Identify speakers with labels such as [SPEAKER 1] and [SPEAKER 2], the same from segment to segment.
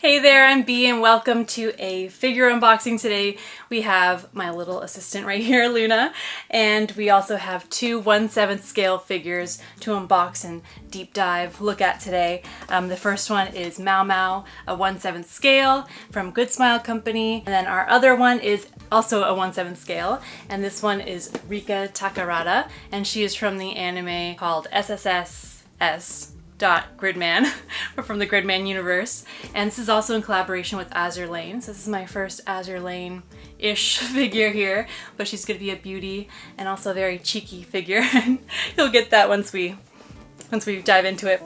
[SPEAKER 1] Hey there, I'm Bea and welcome to a figure unboxing. Today we have my little assistant right here, Luna, and we also have two 1/7 scale figures to unbox and deep dive look at today. The first one is Maomao, a 1/7 scale from Good Smile Company, and then our other one is also a 1/7 scale, and this one is Rikka Takarada, and she is from the anime called SSSS. Gridman, or from the Gridman universe, and this is also in collaboration with Azur Lane. So this is my first Azur Lane-ish figure here, but she's going to be a beauty and also a very cheeky figure. And you'll get that once we dive into it.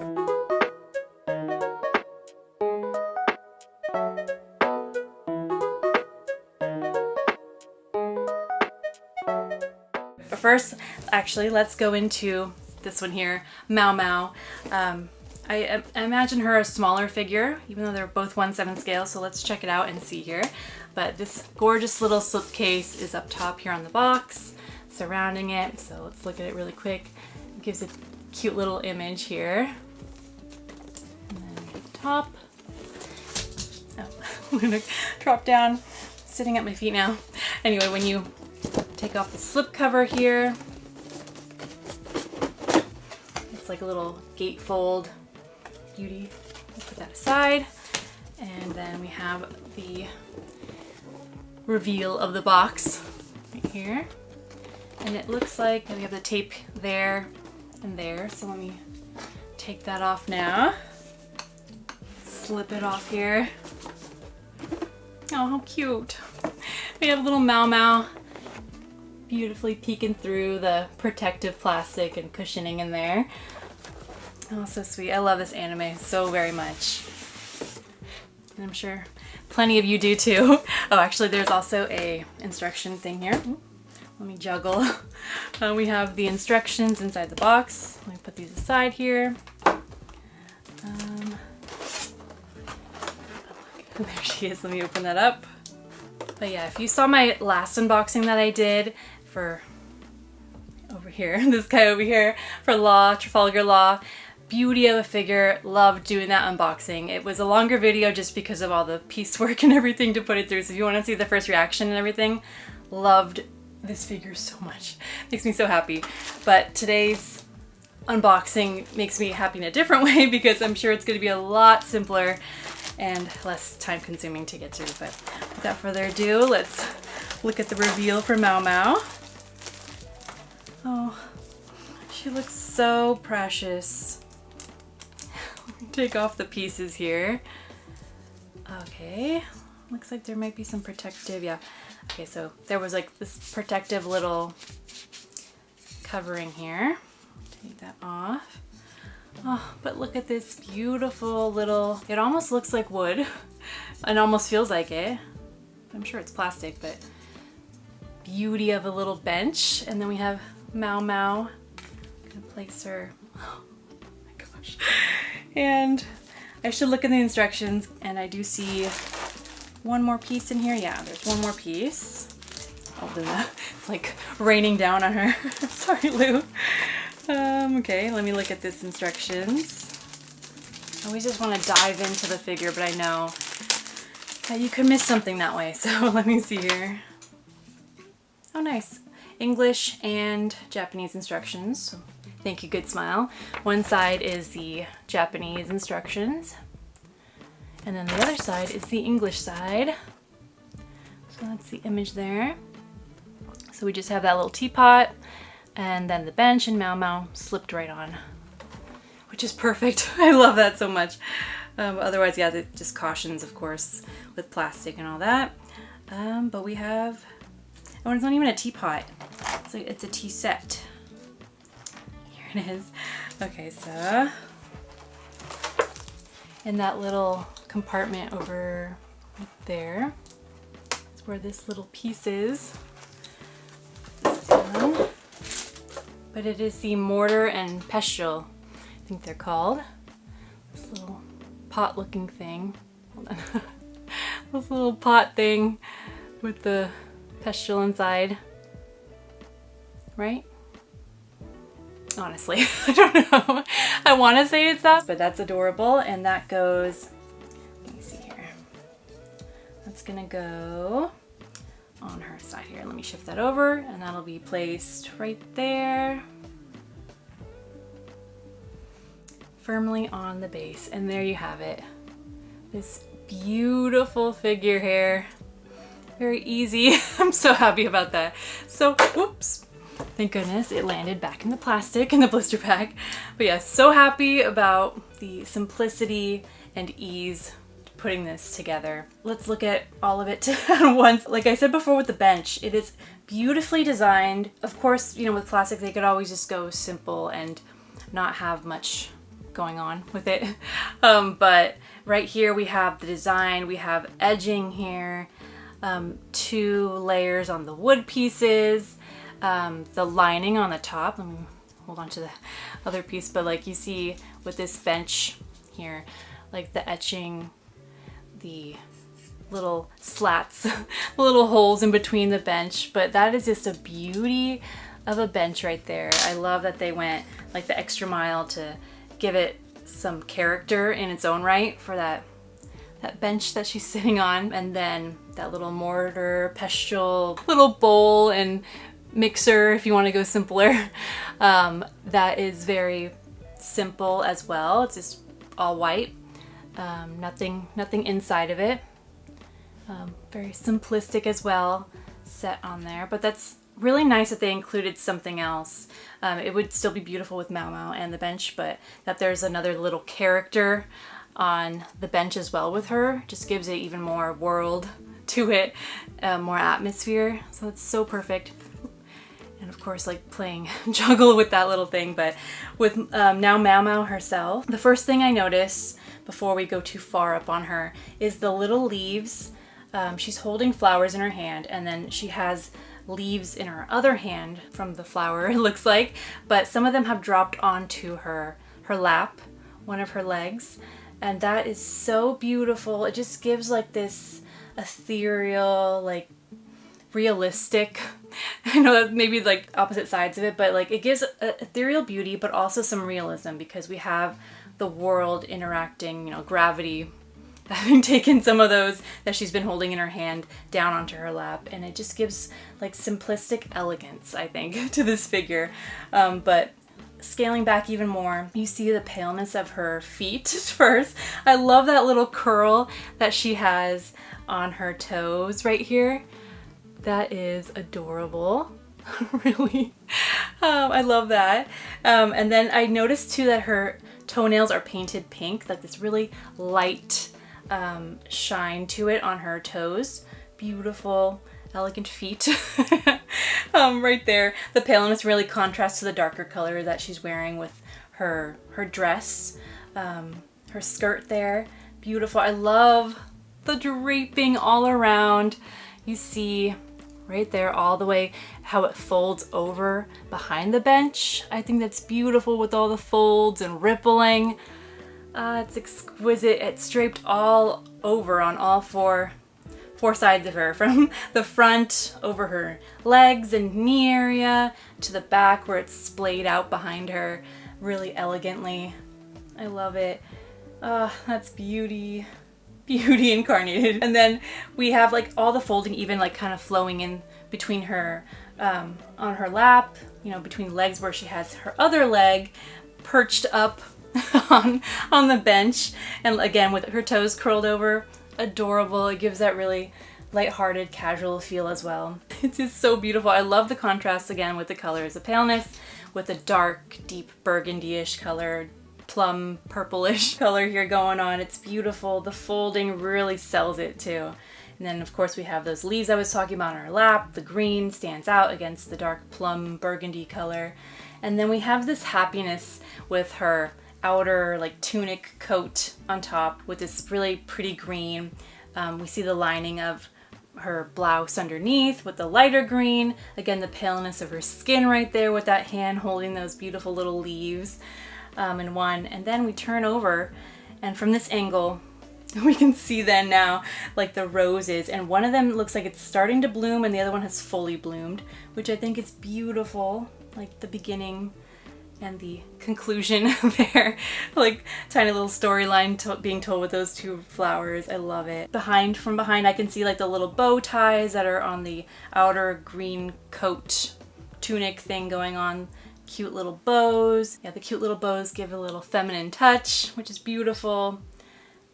[SPEAKER 1] But first, actually, let's go into this one here, Maomao. I imagine her a smaller figure, even though they're both 1/7 scale, so let's check it out and see here. But this gorgeous little slipcase is up top here on the box, surrounding it, so let's look at it really quick. It gives a cute little image here. And then top. Oh, I'm gonna drop down, sitting at my feet now. Anyway, when you take off the slip cover here, it's like a little gatefold beauty. Let's put that aside. And then we have the reveal of the box right here. And it looks like we have the tape there and there. So let me take that off now. Slip it off here. Oh, how cute. We have a little Maomao beautifully peeking through the protective plastic and cushioning in there. Oh, so sweet. I love this anime so very much. And I'm sure plenty of you do too. Oh, actually there's also a instruction thing here. Let me juggle. We have the instructions inside the box. Let me put these aside here. There she is. Let me open that up. But yeah, if you saw my last unboxing that I did for over here, this guy over here, for Law, Trafalgar Law, beauty of a figure, loved doing that unboxing. It was a longer video just because of all the piecework and everything to put it through. So if you want to see the first reaction and everything, loved this figure so much. Makes me so happy. But today's unboxing makes me happy in a different way because I'm sure it's going to be a lot simpler and less time consuming to get through. But without further ado, let's look at the reveal for Maomao. Oh, she looks so precious. Take off the pieces here. Okay, looks like there might be some protective, yeah. Okay, so there was like this protective little covering here. Take that off. Oh, but look at this beautiful little, it almost looks like wood. It almost feels like it. I'm sure it's plastic, but beauty of a little bench. And then we have Maomao. I'm gonna place her, oh my gosh. And I should look in the instructions, and I do see one more piece in here. Yeah, there's one more piece. Oh, it's like raining down on her. Sorry, Lou. Okay, let me look at this instructions. I always just want to dive into the figure, but I know that you could miss something that way. So let me see here. Oh, nice. English and Japanese instructions. So thank you, Good Smile. One side is the Japanese instructions, and then the other side is the English side. So that's the image there. So we just have that little teapot, and then the bench, and Maomao slipped right on, which is perfect. I love that so much. Otherwise, yeah, it just cautions, of course, with plastic and all that. But we have, oh, it's not even a teapot. It's a tea set. Here it is. Okay, so in that little compartment over there is where this little piece is. But it is the mortar and pestle, I think they're called. This little pot looking thing. Hold on. This little pot thing with the pestle inside. Right? Honestly, I don't know. I want to say it's that, but that's adorable. And that goes, let me see here. It's gonna go on her side here. Let me shift that over and that'll be placed right there. Firmly on the base. And there you have it. This beautiful figure here. Very easy. I'm so happy about that. So, whoops. Thank goodness it landed back in the plastic in the blister pack. But yeah, so happy about the simplicity and ease putting this together. Let's look at all of it at once. Like I said before with the bench, it is beautifully designed. Of course, you know, with plastic, they could always just go simple and not have much going on with it. But right here we have the design, we have edging here, 2 layers on the wood pieces, the lining on the top. Let me hold on to the other piece, but like you see with this bench here, like the etching, the little slats, little holes in between the bench, but that is just a beauty of a bench right there. I love that they went like the extra mile to give it some character in its own right for that bench that she's sitting on. And then that little mortar, pestle, little bowl and mixer if you want to go simpler. That is very simple as well. It's just all white. Nothing inside of it. Very simplistic as well, set on there. But that's really nice that they included something else. It would still be beautiful with Maomao and the bench, but that there's another little character on the bench as well with her just gives it even more world to it, more atmosphere. So it's so perfect. And of course, like playing juggle with that little thing. But with now Maomao herself, the first thing I notice before we go too far up on her is the little leaves. She's holding flowers in her hand, and then she has leaves in her other hand from the flower, it looks like, but some of them have dropped onto her lap, one of her legs, and that is so beautiful. It just gives like this ethereal, like realistic, I know that maybe like opposite sides of it, but like it gives ethereal beauty but also some realism because we have the world interacting, you know, gravity having taken some of those that she's been holding in her hand down onto her lap, and it just gives like simplistic elegance, I think, to this figure. But scaling back even more, you see the paleness of her feet first. I love that little curl that she has on her toes right here. That is adorable. Really. I love that. And then I noticed too that her toenails are painted pink, like this really light shine to it on her toes. Beautiful, elegant feet. Right there. The paleness really contrasts to the darker color that she's wearing with her dress, her skirt there. Beautiful. I love the draping all around. You see right there all the way how it folds over behind the bench. I think that's beautiful with all the folds and rippling. It's exquisite. It's draped all over on all four sides of her, from the front over her legs and knee area to the back where it's splayed out behind her really elegantly. I love it. That's beauty incarnated. And then we have like all the folding even like kind of flowing in between her on her lap, you know, between legs where she has her other leg perched up on the bench, and again with her toes curled over. Adorable. It gives that really lighthearted, casual feel as well. It's just so beautiful. I love the contrast again with the colors, the paleness with a dark, deep burgundy-ish color, plum purplish color here going on. It's beautiful. The folding really sells it too. And then of course we have those leaves I was talking about on her lap. The green stands out against the dark plum burgundy color. And then we have this happiness with her outer like tunic coat on top with this really pretty green. We see the lining of her blouse underneath with the lighter green. Again, the paleness of her skin right there with that hand holding those beautiful little leaves in one. And then we turn over, and from this angle we can see then now like the roses, and one of them looks like it's starting to bloom and the other one has fully bloomed, which I think is beautiful, like the beginning and the conclusion there, like tiny little storyline being told with those two flowers. I love it. From behind I can see like the little bow ties that are on the outer green coat tunic thing going on. Cute little bows. Yeah, the cute little bows give a little feminine touch, which is beautiful.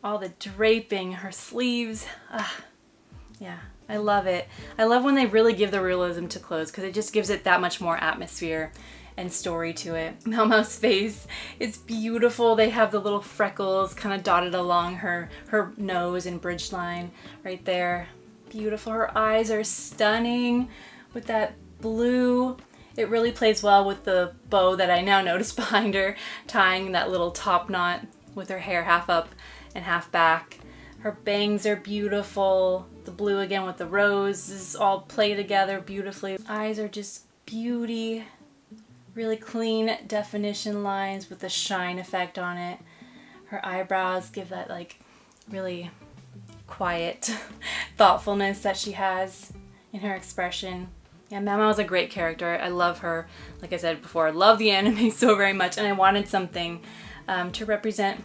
[SPEAKER 1] All the draping, her sleeves. Yeah, I love it. I love when they really give the realism to clothes because it just gives it that much more atmosphere and story to it. Maomao's face, it's beautiful. They have the little freckles kind of dotted along her nose and bridge line right there. Beautiful. Her eyes are stunning with that blue. It really plays well with the bow that I now notice behind her, tying that little top knot with her hair half up and half back. Her bangs are beautiful. The blue again with the roses all play together beautifully. Eyes are just beauty. Really clean definition lines with the shine effect on it. Her eyebrows give that like really quiet thoughtfulness that she has in her expression. Yeah, Maomao is a great character. I love her. Like I said before, I love the anime so very much, and I wanted something to represent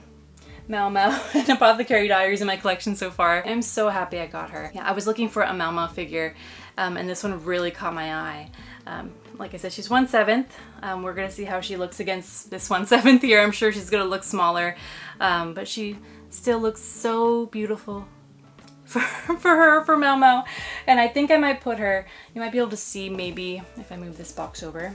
[SPEAKER 1] Maomao and Apothecary Diaries in my collection so far. I'm so happy I got her. Yeah, I was looking for a Maomao figure, and this one really caught my eye. Like I said, she's 1/7. We're gonna see how she looks against this 1/7 here. I'm sure she's gonna look smaller, but she still looks so beautiful for Maomao. And I think I might put her, you might be able to see maybe if I move this box over.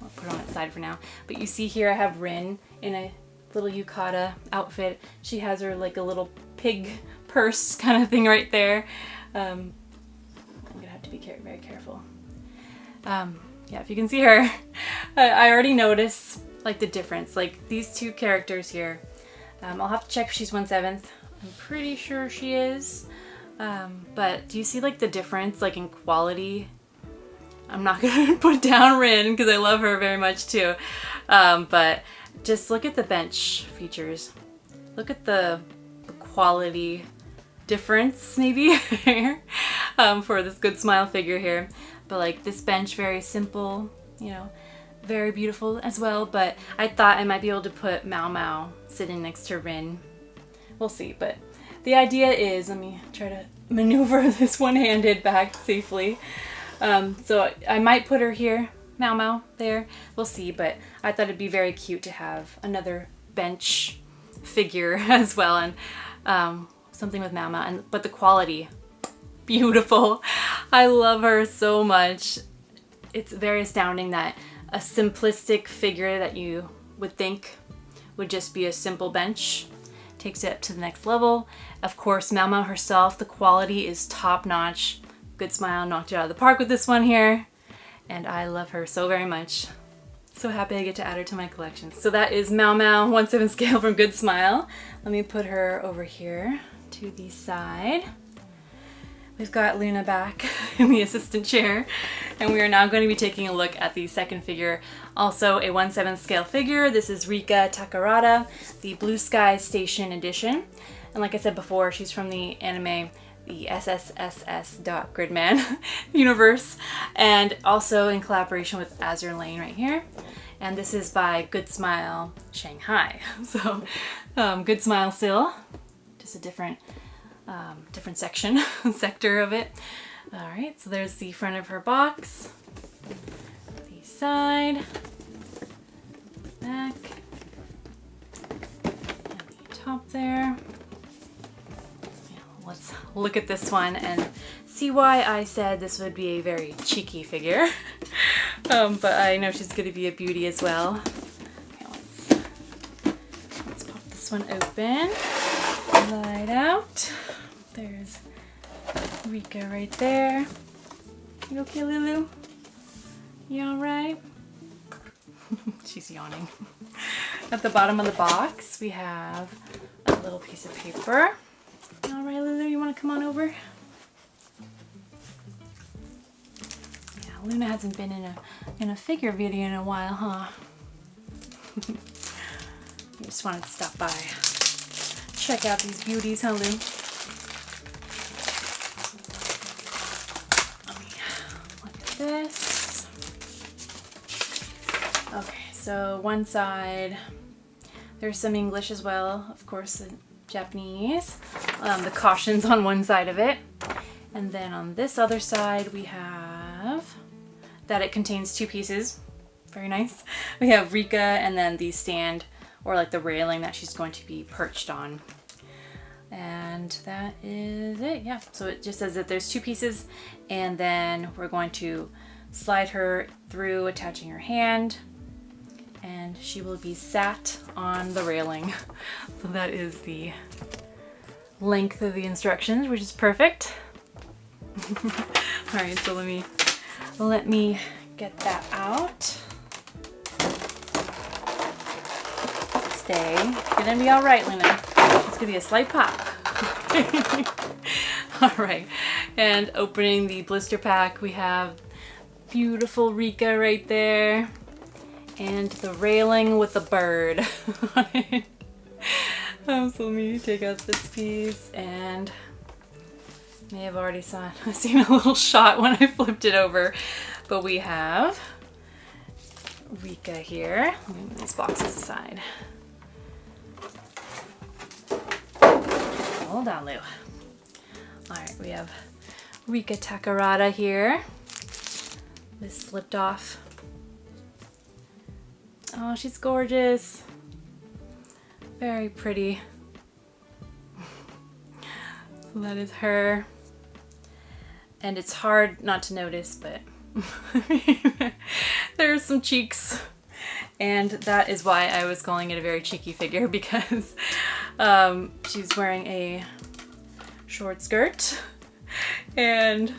[SPEAKER 1] I'll put it on its side for now. But you see here I have Rin in a little yukata outfit. She has her like a little pig purse kind of thing right there. I'm gonna have to be very careful. Yeah, if you can see her, I already noticed like the difference. Like these two characters here, I'll have to check if she's 1/7. I'm pretty sure she is. But do you see like the difference like in quality? I'm not gonna put down Rin because I love her very much too. But just look at the bench features. Look at the quality difference maybe here for this Good Smile figure here. But like this bench, very simple, you know, very beautiful as well. But I thought I might be able to put Maomao sitting next to Rin. We'll see, but the idea is, let me try to maneuver this one-handed back safely. So I might put her here, Maomao there. We'll see, but I thought it'd be very cute to have another bench figure as well, and something with Maomao. But the quality, beautiful. I love her so much. It's very astounding that a simplistic figure that you would think would just be a simple bench takes it up to the next level. Of course, Maomao herself, the quality is top notch. Good Smile knocked it out of the park with this one here, and I love her so very much. So happy I get to add her to my collection. So that is Maomao 1/7 scale from Good Smile. Let me put her over here to the side. We've got Luna back in the assistant chair, and we are now going to be taking a look at the second figure, also a 1/7 scale figure. This is Rikka Takarada, the Blue Sky Station edition. And like I said before, she's from the anime, the SSSS.Gridman universe, and also in collaboration with Azur Lane right here. And this is by Good Smile Shanghai. So Good Smile still, just a different sector of it. All right, so there's the front of her box, the side, back, and the top there. Yeah, let's look at this one and see why I said this would be a very cheeky figure. But I know she's going to be a beauty as well. Okay, let's pop this one open, slide out. There's Rika right there. You okay, Lulu? You alright? She's yawning. At the bottom of the box, we have a little piece of paper. Alright, Lulu, you want to come on over? Yeah, Luna hasn't been in a figure video in a while, huh? You just wanted to stop by. Check out these beauties, huh, Lou? This. Okay, so so one side, there's some English as well, of course, the Japanese, the cautions on one side of it. And then on this other side, we have that it contains 2 pieces. Very nice. We have Rika and then the stand, or like the railing that she's going to be perched on. And that is it, yeah. So it just says that there's 2 pieces, and then we're going to slide her through, attaching her hand, and she will be sat on the railing. So that is the length of the instructions, which is perfect. All right, so let me get that out. Stay. It's gonna be all right, Luna. It's gonna be a slight pop. All right, and opening the blister pack, we have beautiful Rika right there, and the railing with the bird on it. So let me take out this piece, and may have already seen a little shot when I flipped it over, but we have Rika here. Let me move these boxes aside. Hold on, Lou. All right, we have Rikka Takarada here. This slipped off. Oh, she's gorgeous. Very pretty. So that is her. And it's hard not to notice, but there's some cheeks. And that is why I was calling it a very cheeky figure, because she's wearing a short skirt and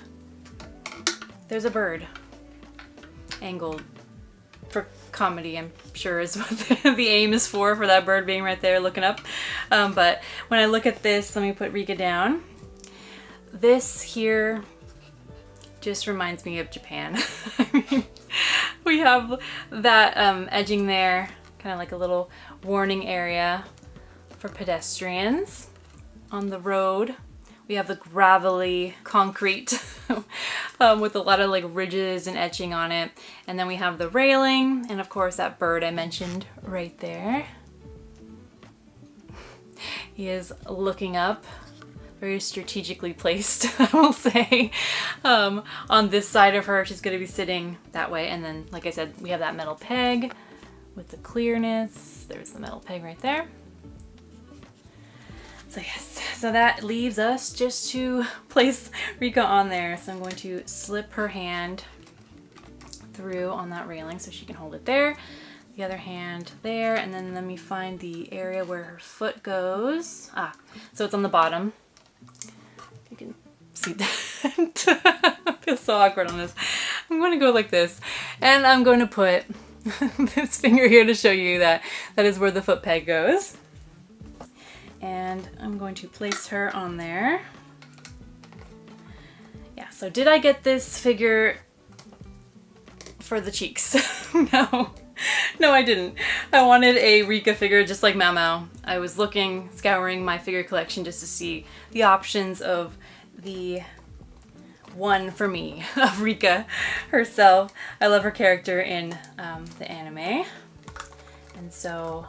[SPEAKER 1] there's a bird angled for comedy, I'm sure is what the aim is for that bird being right there looking up. But when I look at this, let me put Rika down. This here just reminds me of Japan. I mean, we have that edging there, kind of like a little warning area for pedestrians on the road. We have the gravelly concrete with a lot of like ridges and etching on it. And then we have the railing, and of course that bird I mentioned right there. He is looking up, very strategically placed, I will say. On this side of her, she's gonna be sitting that way. And then, like I said, we have that metal peg with the clearness. There's the metal peg right there. So yes, so that leaves us just to place Rika on there. So I'm going to slip her hand through on that railing so she can hold it there. The other hand there, and then let me find the area where her foot goes. So it's on the bottom. You can see that. I feel so awkward on this. I'm going to go like this, and I'm going to put this finger here to show you that that is where the foot peg goes. And I'm going to place her on there. Yeah, so did I get this figure for the cheeks? No. No, I didn't. I wanted a Rika figure just like Maomao. I was scouring my figure collection just to see the options of the one for me, of Rika herself. I love her character in the anime. And so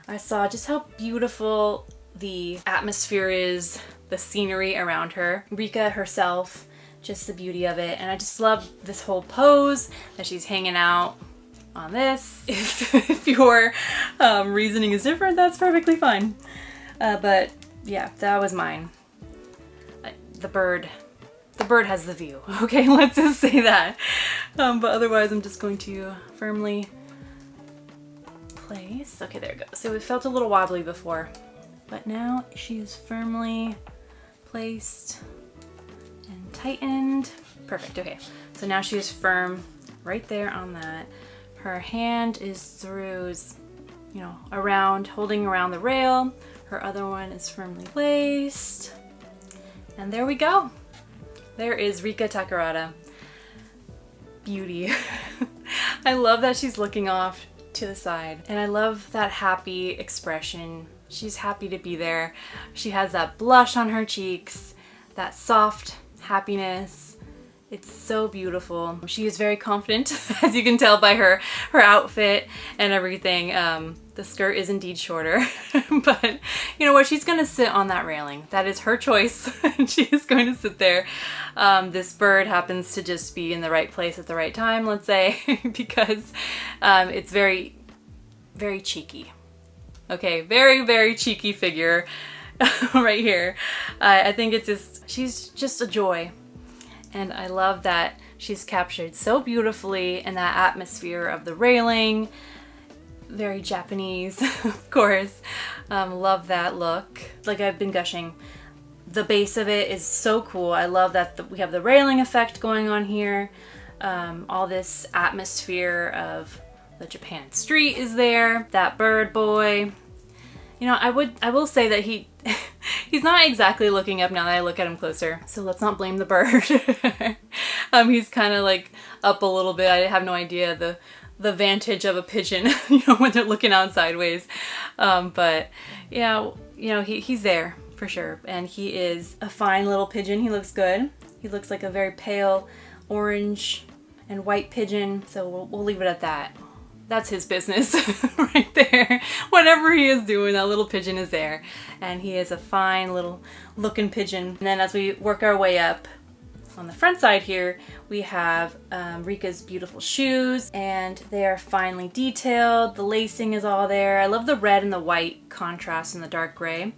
[SPEAKER 1] I saw just how beautiful the atmosphere is, the scenery around her. Rika herself, just the beauty of it. And I just love this whole pose that she's hanging out on this. If your reasoning is different, that's perfectly fine. But yeah, that was mine. The bird has the view. Okay, let's just say that. But otherwise, I'm just going to firmly place. Okay, there it goes. So it felt a little wobbly before, but now she's firmly placed and tightened. Perfect. Okay, so now she is firm right there on that. Her hand is through, you know, holding around the rail. Her other one is firmly placed. And there we go. There is Rikka Takarada. Beauty. I love that she's looking off to the side. And I love that happy expression. She's happy to be there. She has that blush on her cheeks, that soft happiness. It's so beautiful. She is very confident, as you can tell by her outfit and everything. The skirt is indeed shorter, but you know what? She's gonna sit on that railing. That is her choice. She is going to sit there. This bird happens to just be in the right place at the right time, let's say, because it's very, very cheeky. Okay, very, very cheeky figure right here. I think she's just a joy. And I love that she's captured so beautifully in that atmosphere of the railing. Very Japanese, of course. Love that look. Like I've been gushing. The base of it is so cool. I love that we have the railing effect going on here. All this atmosphere of the Japan street is there. That bird boy. You know, I will say that he's not exactly looking up now that I look at him closer. So let's not blame the bird. He's kind of like up a little bit. I have no idea the vantage of a pigeon, you know, when they're looking out sideways. But yeah, you know, he's there for sure. And he is a fine little pigeon. He looks good. He looks like a very pale orange and white pigeon. So we'll leave it at that. That's his business right there. Whatever he is doing, that little pigeon is there. And he is a fine little looking pigeon. And then as we work our way up, on the front side here, we have Rika's beautiful shoes, and they are finely detailed. The lacing is all there. I love the red and the white contrast and the dark gray.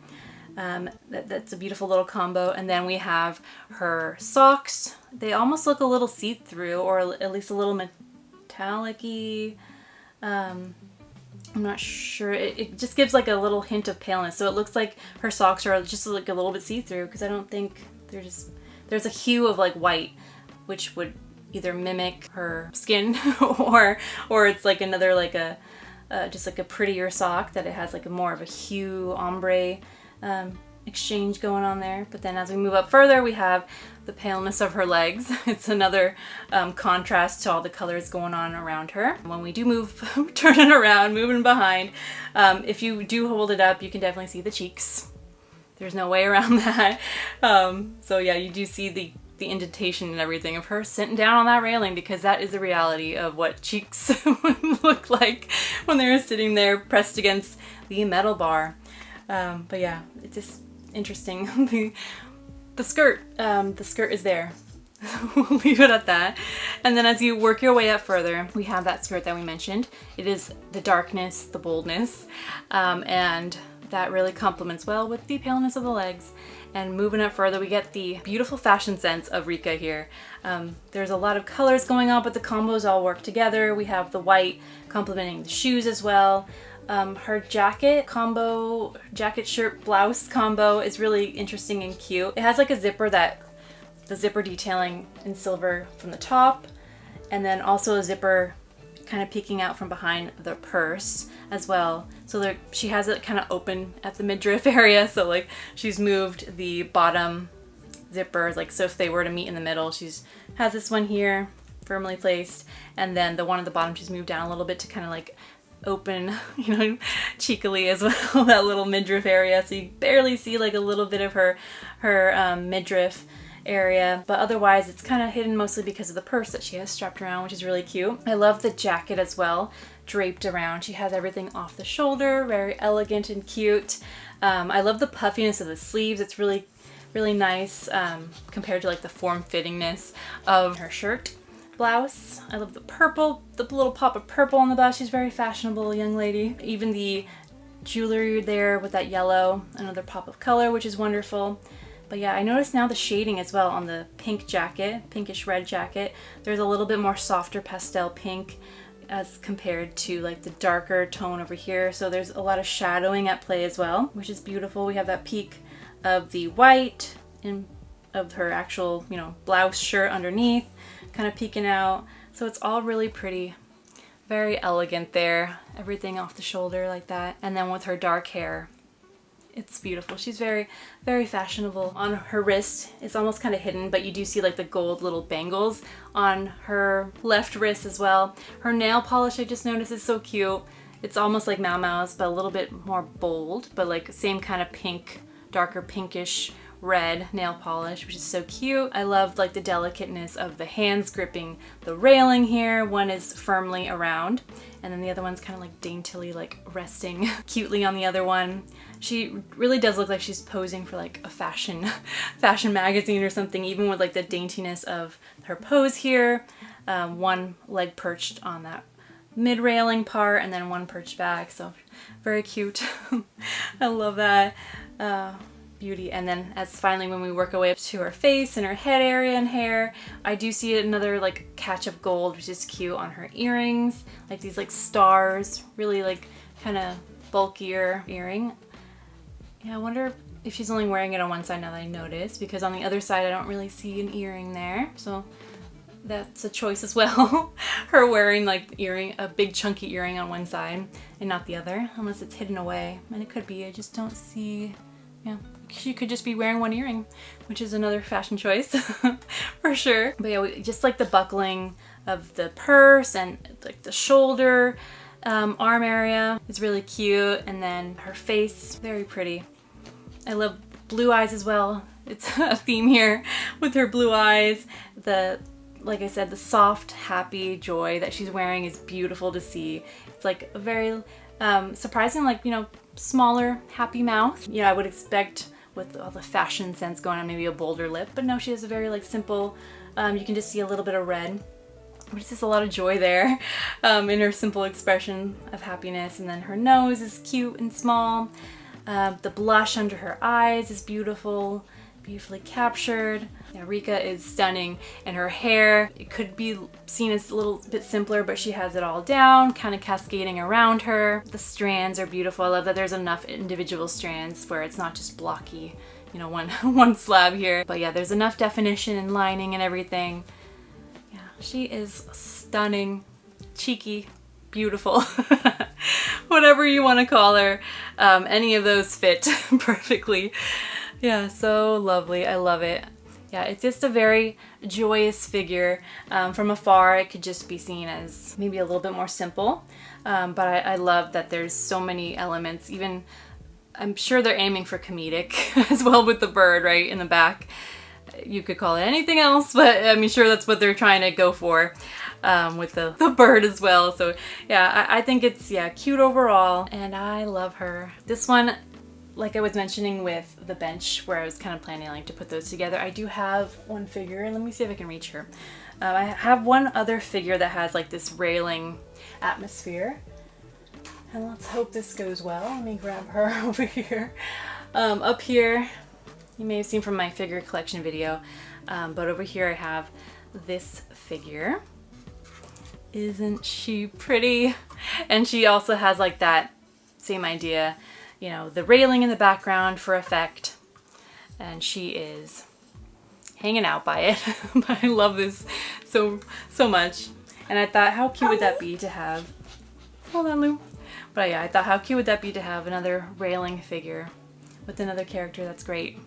[SPEAKER 1] That's a beautiful little combo. And then we have her socks. They almost look a little see-through, or at least a little metallic-y. I'm not sure. It just gives like a little hint of paleness. So it looks like her socks are just like a little bit see-through, because I don't think there's a hue of like white, which would either mimic her skin or it's like another like just like a prettier sock that it has like more of a hue ombre exchange going on there. But then as we move up further, we have the paleness of her legs. It's another contrast to all the colors going on around her. When we do move, turn it around, moving behind, if you do hold it up, you can definitely see the cheeks. There's no way around that. So yeah, you do see the indentation and everything of her sitting down on that railing, because that is the reality of what cheeks would look like when they're sitting there pressed against the metal bar. But yeah, it's just interesting. The skirt is there. We'll leave it at that. And then as you work your way up further, we have that skirt that we mentioned. It is the darkness, the boldness, and that really complements well with the paleness of the legs. And moving up further, we get the beautiful fashion sense of Rika here. There's a lot of colors going on, but the combos all work together. We have the white complementing the shoes as well. Her jacket shirt blouse combo is really interesting and cute. It has like a zipper, the zipper detailing in silver from the top, and then also a zipper kind of peeking out from behind the purse as well. So she has it kind of open at the midriff area, so like she's moved the bottom zippers, like so if they were to meet in the middle, has this one here firmly placed, and then the one at the bottom she's moved down a little bit to kind of like open, you know, cheekily as well, that little midriff area, so you barely see like a little bit of her midriff area, but otherwise it's kind of hidden mostly because of the purse that she has strapped around, which is really cute. I love the jacket as well, draped around. She has everything off the shoulder, very elegant and cute. I love the puffiness of the sleeves. It's really, really nice compared to like the form-fittingness of her shirt blouse. I love the purple, the little pop of purple on the blouse. She's a very fashionable young lady. Even the jewelry there with that yellow, another pop of color, which is wonderful. But yeah, I noticed now the shading as well on the pink jacket, pinkish red jacket. There's a little bit more softer pastel pink as compared to like the darker tone over here. So there's a lot of shadowing at play as well, which is beautiful. We have that peak of the white and of her actual, you know, blouse shirt underneath, kind of peeking out. So it's all really pretty. Very elegant there. Everything off the shoulder like that. And then with her dark hair, it's beautiful. She's very, very fashionable. On her wrist, it's almost kind of hidden, but you do see like the gold little bangles on her left wrist as well. Her nail polish, I just noticed, is so cute. It's almost like Maomao's, but a little bit more bold, but like same kind of pink, darker pinkish red nail polish, which is so cute. I love like the delicateness of the hands gripping the railing here. One is firmly around, and then the other one's kind of like daintily like resting cutely on the other one. She really does look like she's posing for like a fashion magazine or something, even with like the daintiness of her pose here. One leg perched on that mid railing part and then one perched back, so very cute. I love that. Beauty. And then as finally when we work our way up to her face and her head area and hair, I do see another like catch of gold, which is cute on her earrings, like these like stars, really like kind of bulkier earring. Yeah, I wonder if she's only wearing it on one side now that I noticed, because on the other side I don't really see an earring there, so that's a choice as well. Her wearing like a big chunky earring on one side and not the other, unless it's hidden away, and it could be, I just don't see. Yeah, she could just be wearing one earring, which is another fashion choice for sure. But yeah, just like the buckling of the purse and like the shoulder, arm area is really cute, and then her face, very pretty. I love blue eyes as well. It's a theme here with her blue eyes. Like I said, the soft, happy joy that she's wearing is beautiful to see. It's like a very surprising, like, you know, smaller, happy mouth. You know, I would expect with all the fashion sense going on, maybe a bolder lip, but no, she has a very like simple, you can just see a little bit of red, but it's just a lot of joy there in her simple expression of happiness. And then her nose is cute and small. The blush under her eyes is beautiful, beautifully captured. Yeah, Rika is stunning, and her hair, it could be seen as a little bit simpler, but she has it all down, kind of cascading around her. The strands are beautiful. I love that there's enough individual strands where it's not just blocky, you know, one slab here. But yeah, there's enough definition and lining and everything. Yeah, she is stunning, cheeky, beautiful, whatever you want to call her. Any of those fit perfectly. Yeah, so lovely. I love it. Yeah, it's just a very joyous figure. From afar, it could just be seen as maybe a little bit more simple, but I love that there's so many elements. Even, I'm sure they're aiming for comedic as well with the bird right in the back. You could call it anything else, but I'm sure that's what they're trying to go for with the bird as well. So yeah, I think it's, yeah, cute overall, and I love her. This one, like I was mentioning with the bench, where I was kind of planning like to put those together, I do have one figure. Let me see if I can reach her. I have one other figure that has like this railing atmosphere, and let's hope this goes well. Let me grab her over here. Up here, you may have seen from my figure collection video, but over here I have this figure. Isn't she pretty? And she also has like that same idea, you know, the railing in the background for effect, and she is hanging out by it. But I love this so much, and I thought, how cute would that be to have, hold on Lou, but yeah, I thought how cute would that be to have another railing figure with another character that's great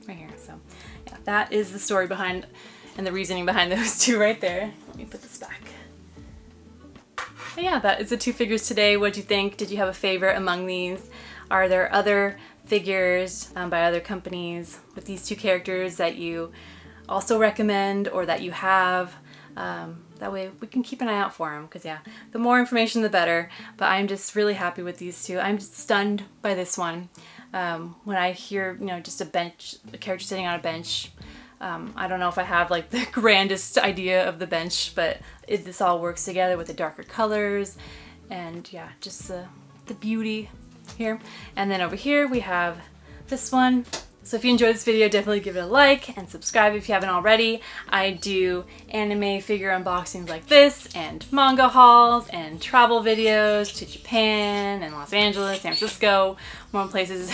[SPEAKER 1] right here. So yeah, that is the story behind and the reasoning behind those two right there. Let me put this back. But yeah, that is the two figures today. What do you think? Did you have a favorite among these? Are there other figures by other companies with these two characters that you also recommend or that you have? That way we can keep an eye out for them, because yeah, the more information the better. But I'm just really happy with these two. I'm just stunned by this one. When I hear, you know, just a character sitting on a bench, I don't know if I have like the grandest idea of the bench, but this all works together with the darker colors, and yeah, just the beauty here. And then over here we have this one. So if you enjoyed this video, definitely give it a like and subscribe if you haven't already. I do anime figure unboxings like this, and manga hauls, and travel videos to Japan and Los Angeles, San Francisco, more places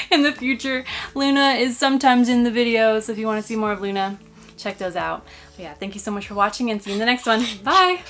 [SPEAKER 1] in the future. Luna is sometimes in the video, so if you want to see more of Luna, check those out. But yeah, thank you so much for watching, and see you in the next one. Bye!